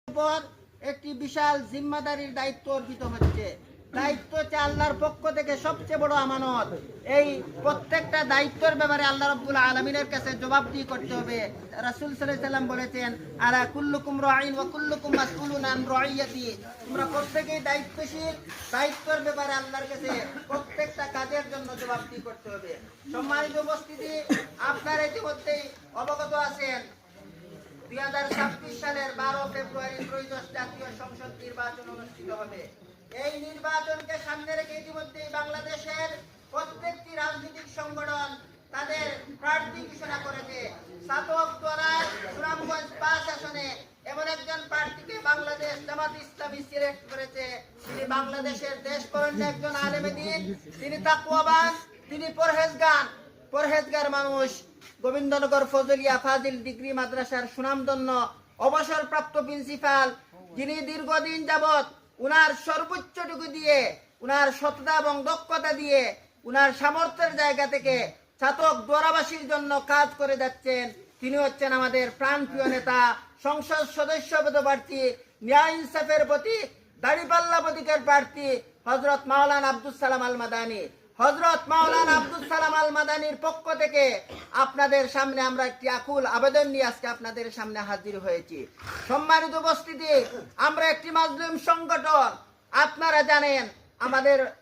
উপর একটি বিশাল জিম্মাদারির দায়িত্ব অর্পিত হচ্ছে। দায়িত্ব হচ্ছে আল্লাহর পক্ষ থেকে সবচেয়ে বড় আমানত। এই প্রত্যেকটা দায়িত্বের ব্যাপারে আল্লাহ রাব্বুল আলামিনের কাছে জবাবদিহি করতে হবে। রাসূল সাল্লাল্লাহু আলাইহি ওয়াসাল্লাম বলেছেন, আলা কুল্লুকুম রাঈন ওয়া কুল্লুকুম মাসউলুন আন রাইয়াতি। তোমরা প্রত্যেকেই দায়িত্বশীল। দায়িত্বের ব্যাপারে আল্লাহর কাছে প্রত্যেকটা কাজের জন্য জবাবদিহি করতে হবে। সম্মানিত উপস্থিতি, আপনারা ইতিমধ্যেই অবগত আছেন 2026 সালের 12 ফেব্রুয়ারি ত্রয়োদশ জাতীয় সংসদ নির্বাচন অনুষ্ঠিত হবে। এই নির্বাচনকে সামনে রেখে ইতিমধ্যেই বাংলাদেশের প্রত্যেকটি রাজনৈতিক সংগঠন তাদের প্রার্থী ঘোষণা করেছে। ছাতকদ্বরা সুনামগঞ্জ 5 আসনে এমন একজন প্রার্থীকে বাংলাদেশ জামাত ইসলামী সিলেক্ট করেছে। তিনি বাংলাদেশের দেশবরেণ্য একজন আলেমে দ্বীন, তিনি তাকওয়াবান, তিনি পরহেজগার মানুষ। গোবিন্দনগর ফজলিয়া ফাজিল ডিগ্রি মাদ্রাসার সুনামধন্য অবসরপ্রাপ্ত প্রিন্সিপাল, যিনি দীর্ঘদিন যাবৎ উনার সর্বোচ্চটুকু দিয়ে, উনার সততা এবং দক্ষতা দিয়ে, উনার সামর্থ্যের জায়গা থেকে ছাতক দোয়ারাবাসীর জন্য কাজ করে যাচ্ছেন। তিনি হচ্ছেন আমাদের প্রাণপ্রিয় নেতা, সংসদ সদস্য পদপ্রার্থী, ন্যায় ইনসাফের প্রতীক, দাড়িপাল্লা প্রতীকের প্রার্থী হযরত মাওলানা আব্দুস সালাম আল মাদানী। হযরত মাওলানা আব্দুস সালাম আল মাদানীর পক্ষ থেকে আপনাদের সামনে আমরা একটি আকুল আবেদন নিয়ে আজকে আপনাদের সামনে হাজির হয়েছি। সম্মানিত উপস্থিতি, আমরা একটি মাজলুম সংগঠন। আপনারা জানেন আমাদের